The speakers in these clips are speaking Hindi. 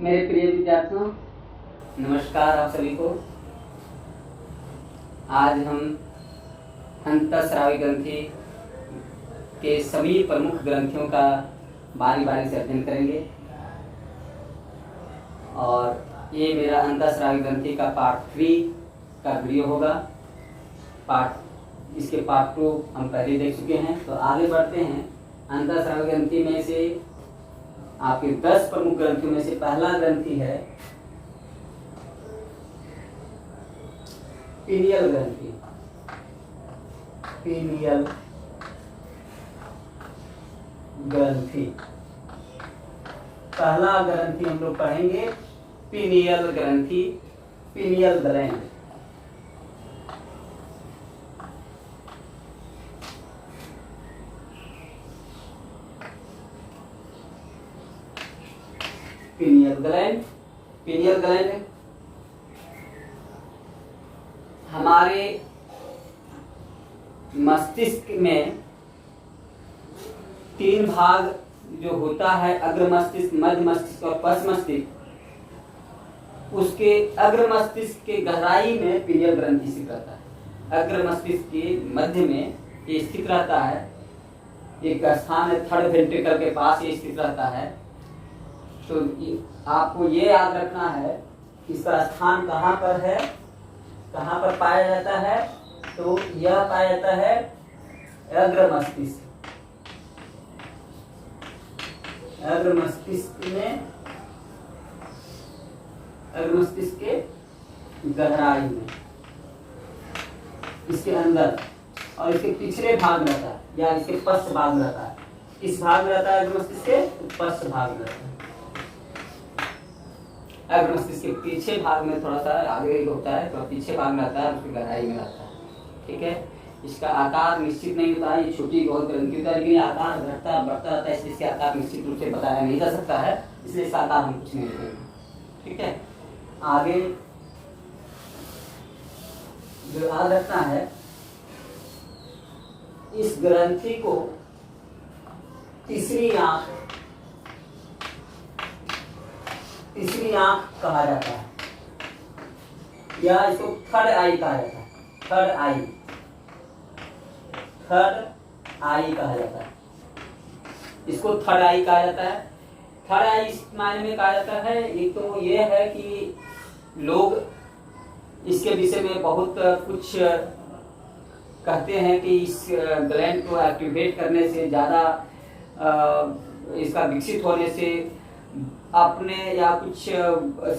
मेरे प्रिय विद्यार्थियों, नमस्कार आप सभी को। आज हम अंतःस्रावी ग्रंथि के सभी प्रमुख ग्रंथियों का बारी बारी से अध्ययन करेंगे और ये मेरा अंतःस्रावी ग्रंथि का पार्ट 3 का वीडियो होगा। इसके पार्ट 2 हम पहले देख चुके हैं। तो आगे बढ़ते हैं। अंतःस्रावी ग्रंथि में से आपके 10 प्रमुख ग्रंथियों में से पहला ग्रंथि है पीनियल ग्रंथि। पीनियल ग्रंथि पहला ग्रंथि हम लोग पढ़ेंगे पीनियल ग्रंथि, पीनियल ग्लैंड। पीनियल ग्लैंड हमारे मस्तिष्क में 3 भाग जो होता है, अग्र मस्तिष्क, मध्य मस्तिष्क और पश्च मस्तिष्क। उसके अग्र मस्तिष्क के गहराई में पीनियल ग्रंथि स्थित रहता है। अग्र मस्तिष्क के मध्य में ये स्थित रहता है। एक स्थान है थर्ड वेंट्रिकल के पास ये स्थित रहता है। तो आपको ये याद रखना है इसका स्थान कहाँ पर है, कहाँ पर पाया जाता है। तो यह पाया जाता है अग्र मस्तिष्क। अग्र मस्तिष्क में, अग्र मस्तिष्क के गहराई में, इसके अंदर, और इसके पिछले भाग में रहता है या इसके पश्च भाग में रहता है। इस भाग में रहता है अग्र मस्तिष्क के, पश्च भाग में रहता है। अग्र मस्तिष्क के पीछे भाग में थोड़ा सा आगे होता है, तो पीछे भाग में रहता है, उसकी गहराई में रहता है। ठीक है। इसका आकार निश्चित नहीं होता है, ये छोटी बहुत ग्रंथि होता है, लेकिन आकार घटता बढ़ता रहता है, इसलिए इसके आकार निश्चित रूप से बताया नहीं जा सकता है, इसलिए इसका आकार हम कुछ नहीं देखेंगे। ठीक है। आगे जो याद रखना है, इस ग्रंथि को तीसरी आंख कहा जाता है, या इसको थर्ड आई कहा जाता है। थर्ड आई कहा जाता है। इसको थर्ड आई कहा जाता है। थर्ड आई इस मायने में कहा जाता है, एक तो ये है कि लोग इसके विषय में बहुत कुछ कहते हैं कि इस ग्लैंड को एक्टिवेट करने से, ज़्यादा इसका विकसित होने से अपने या कुछ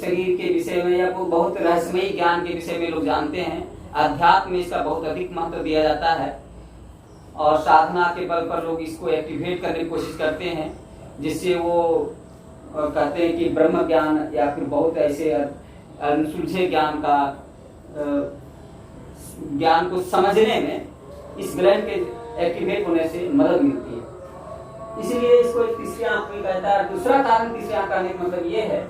शरीर के विषय में या बहुत रहस्यमयी ज्ञान के विषय में लोग जानते हैं। अध्यात्म में इसका बहुत अधिक महत्व दिया जाता है और साधना के बल पर लोग इसको एक्टिवेट करने की कोशिश करते हैं, जिससे वो कहते हैं कि ब्रह्म ज्ञान या फिर बहुत ऐसे अनसुलझे ज्ञान को समझने में इस ग्लैंड के एक्टिवेट होने से मदद मिलती है। इसीलिए इसको तीसरी आंख भी कहता है। दूसरा कारण तीसरी आंख कहने का मतलब ये है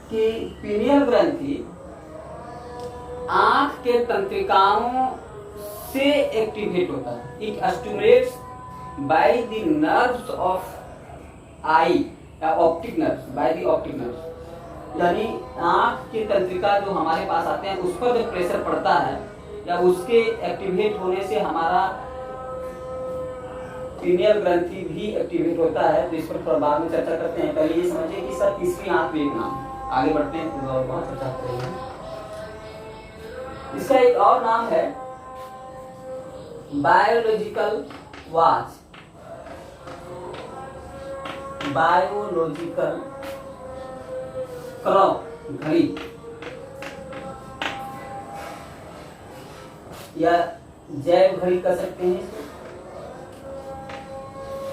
कि पीनियल ग्रंथि आंख के तंत्रिकाओं से एक्टिवेट होता है। It stimulates by the nerves of I, optic nerves, by the optic nerves. यानी आंख के तंत्रिका जो हमारे पास आते हैं, उस पर जब प्रेशर पड़ता है या उसके एक्टिवेट होने से हमारा पीनियल ग्रंथि भी एक्टिवेट होता है। तो इस पर थोड़ा बाद में चर्चा करते हैं। पहले ये समझिए कि सर तीसरी आंख भी एक नाम है। आगे बढ़ते हैं तो बहुत चर्चा करेंगे। इसका एक और नाम है बायोलॉजिकल वॉच। बायोलॉजिकल क्लॉक, घड़ी, या जैव घड़ी कर सकते हैं,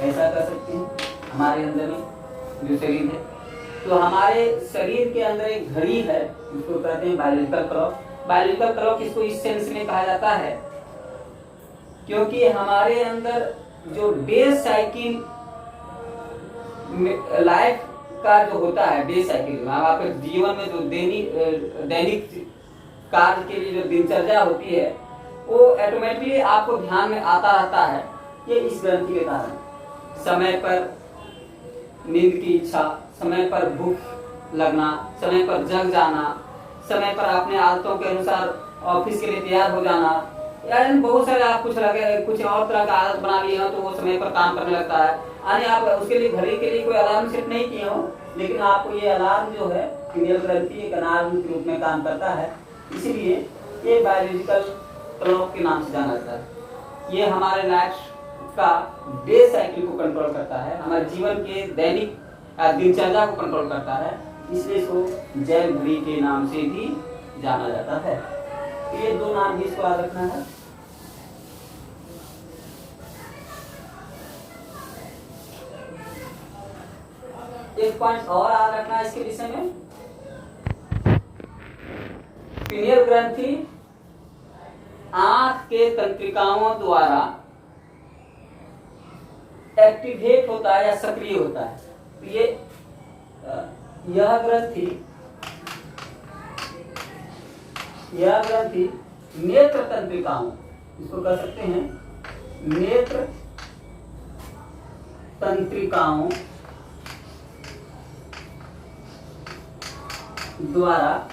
ऐसा कर सकते हैं। हमारे अंदर में जो शरीर है, तो हमारे शरीर के अंदर एक घड़ी है, उसको कहते हैं बायोलॉजिकल क्लॉक। बायोलॉजिकल क्लॉक इसको इस सेंस में कहा जाता है क्योंकि हमारे अंदर जो डे साइकिल लाइफ का जो होता है, डे साइकिल आपके जीवन में जो दैनिक कार्य के लिए जो दिनचर्या होती है, वो ऑटोमेटिकली आपको ध्यान में आता रहता है। ये इस ग्रंथि के कारण समय पर नींद की इच्छा, समय पर भूख लगना, समय पर जग जाना, समय पर अपने आदतों के अनुसार ऑफिस के लिए तैयार हो जाना, यानी बहुत सारे आप कुछ और तरह का आदत बना लिए हो तो वो समय पर काम करने लगता है। यानी आप उसके लिए घड़ी के लिए कोई अलार्म सेट नहीं किए हो, लेकिन आपको ये अलार्म जो है पीनियल ग्रंथि एक अलार्म के रूप में काम करता है, इसीलिए ये बायोलॉजिकल क्लॉक के नाम से जाना जाता है। ये हमारे लाइफ का डे साइकिल को कंट्रोल करता है, हमारे जीवन के दैनिक दिनचर्या को कंट्रोल करता है, इसलिए इसको जैव घड़ी के नाम से भी जाना जाता है। तो ये दो नाम भी इसको याद रखना है। एक पॉइंट और याद रखना है इसके विषय में, पीनियल ग्रंथि आंख के तंत्रिकाओं द्वारा एक्टिवेट होता है या सक्रिय होता है। तो यह ग्रंथि नेत्र तंत्रिकाओं, इसको कह सकते हैं नेत्र तंत्रिकाओं द्वारा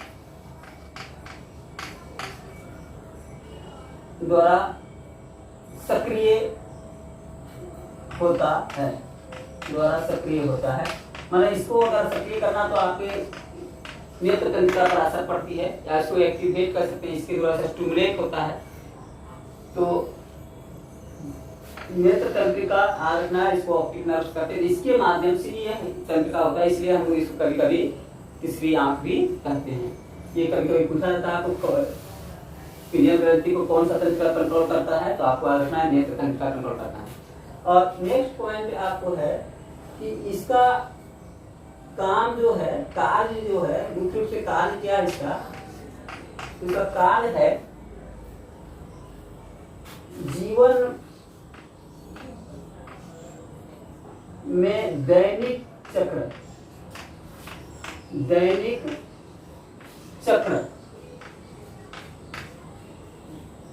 सक्रिय होता है, मतलब इसको अगर सक्रिय करना तो आपके नेत्र तंत्रिका पर असर पड़ती है, या इसको एक्टिवेट कर सकते हैं, इसके द्वारा स्टिमुलेट होता है। तो नेत्र तंत्रिका आरना इसको ऑप्टिक नर्व कहते हैं, इसके माध्यम से ये तंत्रिका होता है, इसलिए हम इसको कभी कभी तीसरी आंख भी कहते हैं। ये कभी कभी पूछा जाता है आपको पीनियल ग्रंथि को कौन सा तंत्रिका कंट्रोल करता है, तो आपको रखना है नेत्र तंत्रिका कंट्रोल करता है। और नेक्स्ट पॉइंट आपको है कि इसका काम जो है, कार्य जो है, मुख्य रूप से कार्य क्या है इसका कार्य है जीवन में दैनिक चक्र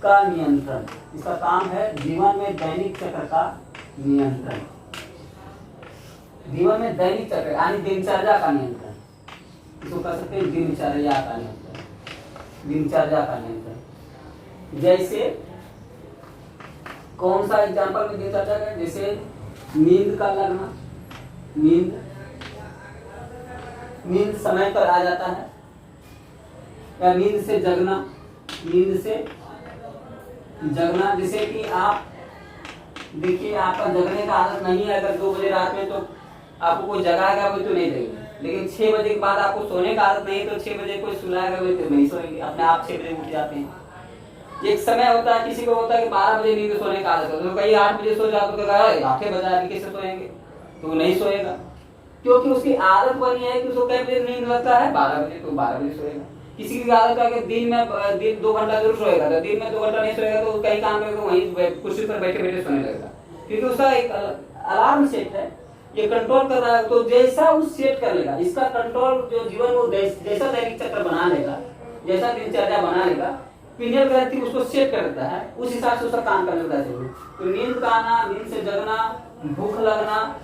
का नियंत्रण। इसका काम है जीवन में दैनिक चक्र का नियंत्रण, जीवन में दैनिक चक्र यानी दिनचर्या का नियंत्रण, इसको कह सकते हैं दिनचर्या का नियंत्रण। जैसे कौन सा एग्जांपल में दिनचर्या का, जैसे नींद का लगना, नींद समय पर आ जाता है, या नींद से जगना, जैसे कि आप देखिए आपका जगने का आदत नहीं है, अगर 2 बजे रात में तो आपको कोई जगाएगा वो तो नहीं देंगे, लेकिन 6 बजे के बाद आपको सोने का आदत नहीं है तो 6 बजे कोई सुलाएगा वो तो नहीं सोएंगे, अपने आप 6 बजे उठ जाते हैं। एक समय होता है, किसी को होता है कि 12 बजे नींद सोने का आदत है, तो कहीं 8 बजे सो जाते तो 8 बजे कैसे सोएंगे, तो वो नहीं सोएगा, क्योंकि उसकी आदत बनी है कि उसको कई बजे नींद लगता है 12 बजे, तो 12 बजे सोएगा। किसी की आदत है कि दिन में 2 घंटा जरूर सोएगा, तो दिन में 2 घंटा नहीं सोएगा तो कई काम करेगा, वहीं कुर्सी पर बैठे बैठे सोने लगेगा, क्योंकि उसका एक अलार्म सेट है, ये कंट्रोल कर रहा है। तो जैसा उस सेट कर लेगा, इसका कंट्रोल जो जीवन को जैसा दैनिक चक्र बना लेगा, जैसा दिनचर्या बना लेगा, पीनियल ग्रंथि उसको सेट कर देता है, उस हिसाब से उसका काम करने लगता है। तो नींद का आना, नींद से जगना, भूख लगना,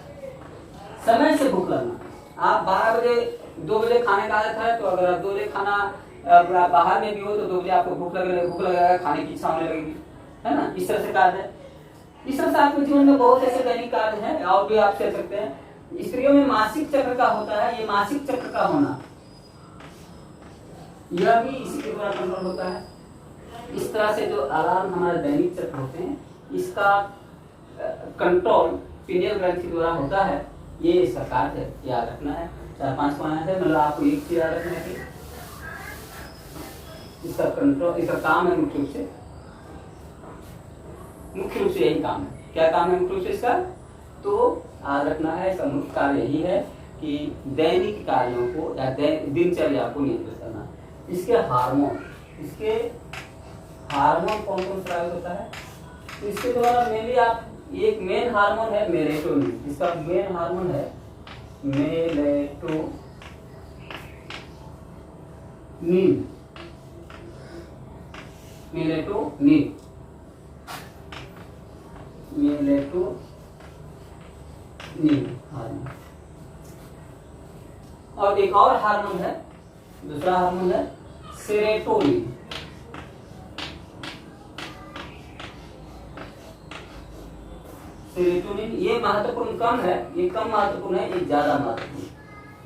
समय से भूख लगना, आप 12 बजे 2 बजे खाने का आदत है, तो अगर आप 2 बजे खाना बाहर में भी हो तो 2 बजे आपको भूख लगेगा, खाने की इच्छा होने लगेगी, है ना। इस तरह से कार्य है, इस तरह से आपके जीवन में बहुत ऐसे दैनिक कार्य हैं, और भी आप कह सकते हैं। स्त्रियों में मासिक चक्र का होता है, ये मासिक चक्र का होना यह भी इसी के द्वारा कंट्रोल होता है। इस तरह से जो अलार्म हमारे दैनिक चक्र होते हैं, इसका कंट्रोल पीनियल ग्रंथि द्वारा होता है, ये इसका कार्य है, याद रखना है। 4-5 पॉइंट है, मतलब आपको एक चीज याद रखना है कि इसका कंट्रोल, इसका काम है मुख्य रूप से यही काम है। क्या काम है मुख्य रूप से इसका, तो याद रखना है इसका मुख्य कार्य यही है कि दैनिक कार्यों को या दिनचर्या को नियंत्रित करना। इसके हार्मोन कौन कौन सा होता है, तो इसके द्वारा मेनली आप, एक मेन हार्मोन है मेलेटोनिन, इसका मेन हार्मोन है मेलेटोनिन, हार्मोन। और एक और हार्मोन है, दूसरा हार्मोन है सेरोटोनिन। सेरोटोनिन ये महत्वपूर्ण कम है, ये कम महत्वपूर्ण है, ये ज्यादा महत्वपूर्ण,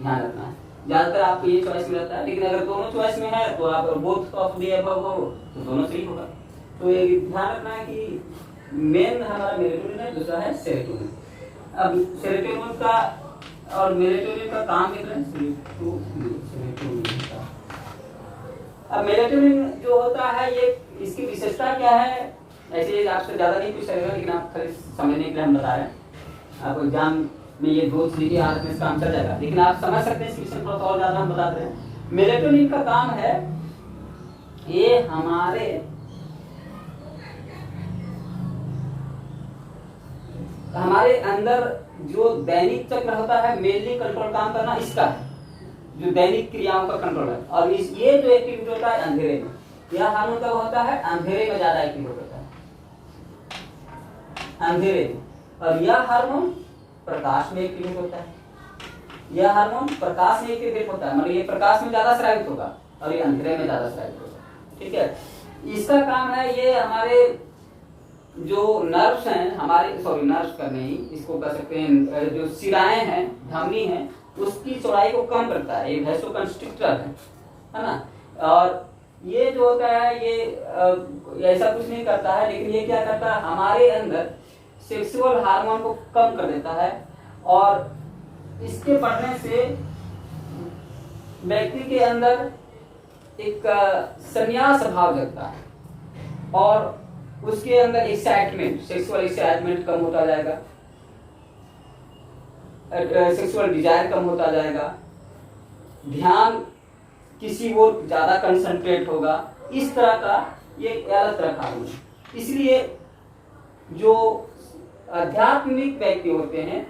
ध्यान रखना है। ज्यादातर आपको ये चॉइस मिलता है, लेकिन अगर दोनों चॉइस में है तो आप बोथ ऑफ द अबव हो तो दोनों सही होगा। तो ये ध्यान रखना है कि मेन हमारा मेलेटोनिन है, दूसरा है सेरोटोनिन। अब सेरोटोनिन का और मेलेटोनिन का काम कितना है? सेरोटोनिन का, अब मेलेटोनिन जो होता है ये इसकी विशेषता क्या है? ऐसे आपसे ज्यादा नहीं पूछ सकेगा, लेकिन आप खाली समझने के लिए हम बता रहे हैं। आपको एग्जाम में ये दो चीजें आदत में इसका आंसर जाएगा, लेकिन आप समझ सकते हैं इस विषय पर, तो और ज्यादा हम बताते हैं। मेलेटोनिन का काम है ये हमारे अंदर जो दैनिक चक्र होता है, मेनली कंट्रोल काम करना इसका है, जो दैनिक क्रियाओं का कंट्रोल है। और ये जो एक्टिविटी होता है अंधेरे में, यह हार्मोन कब होता है? अंधेरे में ज्यादा एक्टिव होता है, अंधेरे में। और यह हार्मोन प्रकाश में एक्टिवेट होता है, यह हार्मोन प्रकाश में एक्टिवेट होता है, मतलब ये प्रकाश में ज्यादा स्रावित होगा और ये अंधेरे में ज्यादा स्रावित होगा। ठीक है, इसका काम है ये हमारे जो नर्व्स हैं हमारे, सॉरी नर्व्स का नहीं, इसको कह सकते हैं जो शिराएं हैं, धमनी है, उसकी चौड़ाई को कम करता है, ये वैसोकंस्ट्रिक्टर है ना। और ये जो होता है ये ऐसा कुछ नहीं करता है, लेकिन ये क्या करता है? हमारे अंदर सेक्सुअल हार्मोन को कम कर देता है, और इसके बढ़ने से व्यक्ति के अंदर एक संन्यास भाव जगता है, और उसके अंदर एक्साइटमेंट, सेक्सुअल एक्साइटमेंट कम होता जाएगा, सेक्सुअल डिजायर कम होता जाएगा, ध्यान किसी और ज्यादा कंसंट्रेट होगा। इस तरह का ये अलग तरह का हार्मोन है। इसलिए जो आध्यात्मिक व्यक्ति होते हैं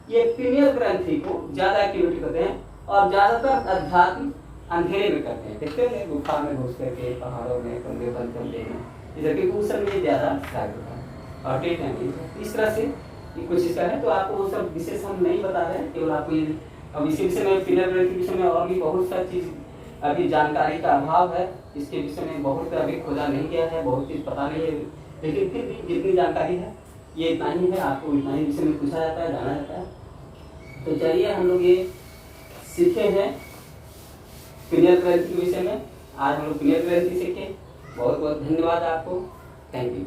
ये पिनियल ग्रंथि को ज्यादा एक्टिविटी करते हैं, और ज्यादातर अध्यात्म अंधेरे में करते हैं। देखते हैं गुफा में घुस करके, पहाड़ों में, कमरे बंद कमरे में, इधर के उस समय ज्यादा लागू है। और ठीक है, इस तरह से ये कुछ इसका है। तो आपको वो सब विशेष हम नहीं बता रहे हैं, केवल आपको ये, अब इसी विषय में पिनियल ग्रंथि के विषय में और भी बहुत सारी चीज अभी जानकारी का अभाव है, इसके विषय में बहुत अभी खोजा नहीं गया है, बहुत चीज पता नहीं है, लेकिन फिर भी जितनी जानकारी है ये इतना ही है, आपको इतना ही विषय में पूछा जाता है, जाना जाता है। तो चलिए हम लोग ये सीखे हैं पिनियल ग्रंथि के विषय में, आज हम लोग पिनियल ग्रंथि सीखे। बहुत बहुत धन्यवाद आपको, थैंक यू।